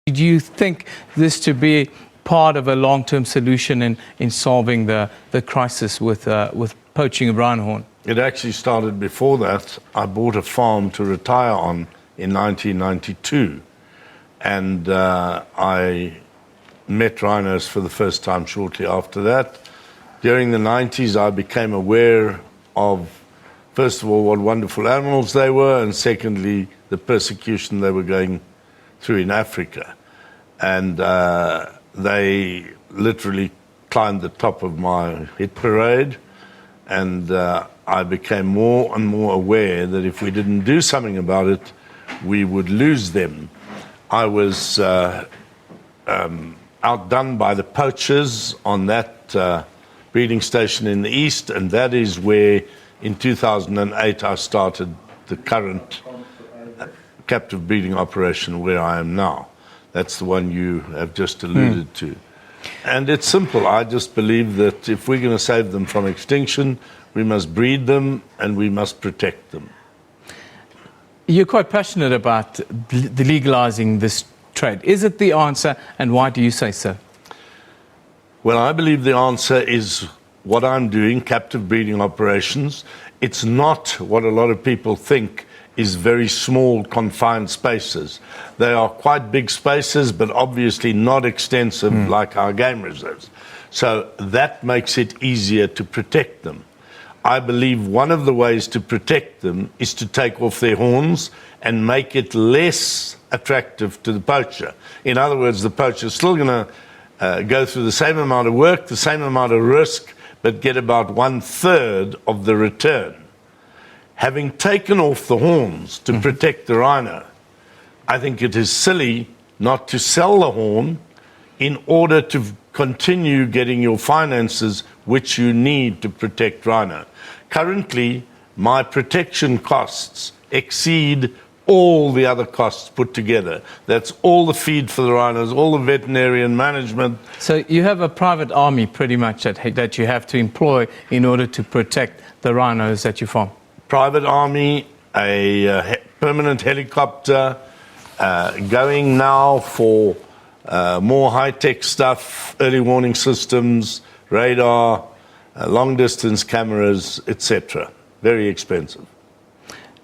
Do you think this to be part of a long-term solution in solving the crisis with poaching of rhino horn? It actually started before that. I bought a farm to retire on in 1992, and I met rhinos for the first time shortly after that. During the 90s, I became aware of, first of all, what wonderful animals they were, and secondly, the persecution they were going through in Africa. And they literally climbed the top of my hit parade, and I became more and more aware that if we didn't do something about it, we would lose them. I was outdone by the poachers on that breeding station in the east, and that is where, in 2008, I started the current captive breeding operation where I am now. That's the one you have just alluded to. And it's simple. I just believe that if we're going to save them from extinction, we must breed them and we must protect them. You're quite passionate about legalizing this trade. Is it the answer, and why do you say so? Well, I believe the answer is what I'm doing, captive breeding operations. It's not what a lot of people think is very small, confined spaces. They are quite big spaces, but obviously not extensive like our game reserves. So that makes it easier to protect them. I believe one of the ways to protect them is to take off their horns and make it less attractive to the poacher. In other words, the poacher is still going to go through the same amount of work, the same amount of risk, but get about 1/3 of the return. Having taken off the horns to protect the rhino, I think it is silly not to sell the horn in order to continue getting your finances which you need to protect rhino. Currently, my protection costs exceed all the other costs put together. That's all the feed for the rhinos, all the veterinarian management. So you have a private army pretty much that you have to employ in order to protect the rhinos that you farm. Private army, a permanent helicopter, going now for more high-tech stuff, early warning systems, radar, long-distance cameras, etc. Very expensive.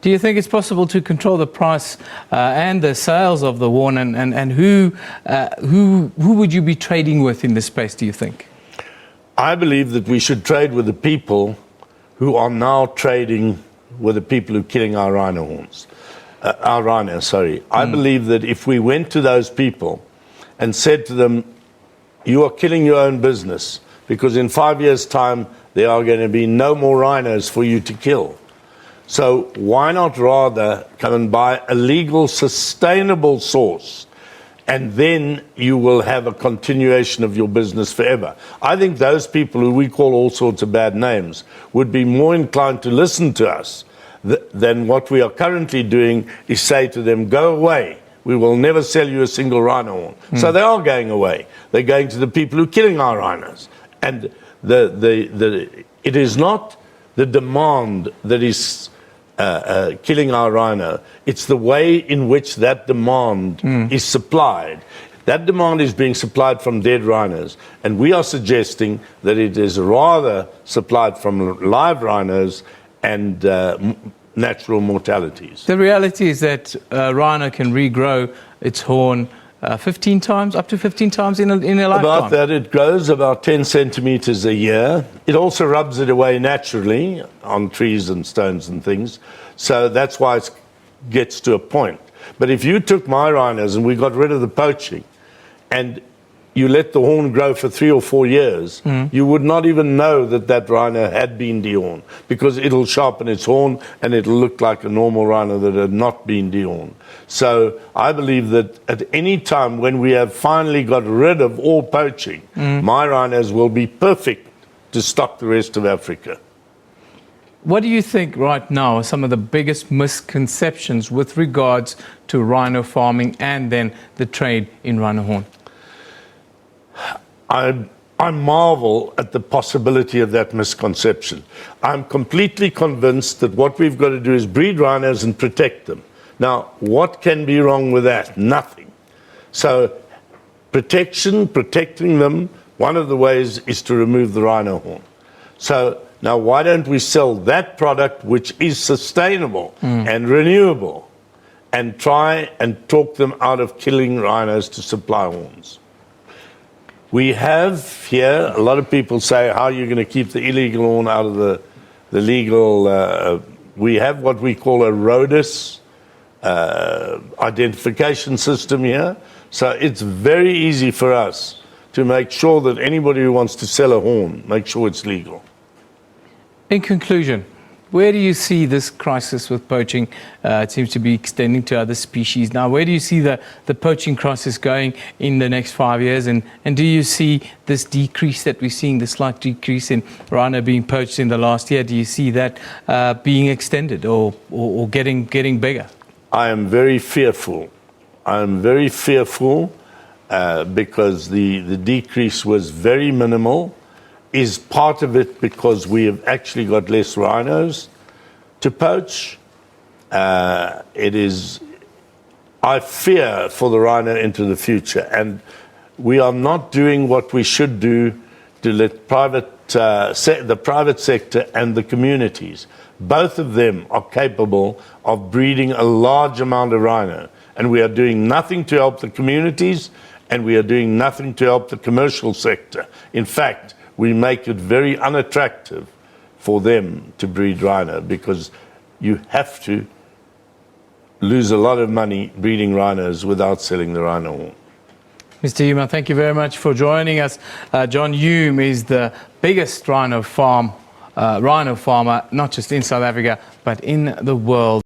Do you think it's possible to control the price and the sales of the horn, and who would you be trading with in this space, do you think? I believe that we should trade with the people who are now trading with the people who are killing our rhino horns. Our rhinos, sorry. I believe that if we went to those people and said to them, you are killing your own business, because in 5 years' time, there are going to be no more rhinos for you to kill. So why not rather come and buy a legal, sustainable source, and then you will have a continuation of your business forever. I think those people who we call all sorts of bad names would be more inclined to listen to us than what we are currently doing is say to them, go away. We will never sell you a single rhino horn. So they are going away. They're going to the people who are killing our rhinos. And it is not the demand that is killing our rhino. It's the way in which that demand is supplied. That demand is being supplied from dead rhinos, and we are suggesting that it is rather supplied from live rhinos and natural mortalities. The reality is that a rhino can regrow its horn 15 times, up to 15 times in a lifetime. About that, it grows about 10 centimeters a year. It also rubs it away naturally on trees and stones and things. So that's why it gets to a point. But if you took my rhinos and we got rid of the poaching, and you let the horn grow for 3 or 4 years, you would not even know that that rhino had been dehorned, because it'll sharpen its horn and it'll look like a normal rhino that had not been dehorned. So I believe that at any time when we have finally got rid of all poaching, my rhinos will be perfect to stock the rest of Africa. What do you think right now are some of the biggest misconceptions with regards to rhino farming and then the trade in rhino horn? I marvel at the possibility of that misconception. I'm completely convinced that what we've got to do is breed rhinos and protect them. Now, what can be wrong with that? Nothing. So protecting them, one of the ways is to remove the rhino horn. So now why don't we sell that product which is sustainable and renewable, and try and talk them out of killing rhinos to supply horns? We have here, a lot of people say, how are you going to keep the illegal horn out of the legal? We have what we call a RODIS identification system here. So it's very easy for us to make sure that anybody who wants to sell a horn, make sure it's legal. In conclusion, where do you see this crisis with poaching? It seems to be extending to other species now. Where do you see the poaching crisis going in the next 5 years? And do you see this decrease that we're seeing, the slight decrease in rhino being poached in the last year? Do you see that being extended or getting bigger? I am very fearful. I'm very fearful because the decrease was very minimal. Is part of it because we have actually got less rhinos to poach? I fear for the rhino into the future, and we are not doing what we should do to let the private sector and the communities, both of them are capable of breeding a large amount of rhino, and we are doing nothing to help the communities, and we are doing nothing to help the commercial sector. In fact, we make it very unattractive for them to breed rhino because you have to lose a lot of money breeding rhinos without selling the rhino horn. Mr. Hume, thank you very much for joining us. John Hume is the biggest rhino farmer, not just in South Africa, but in the world.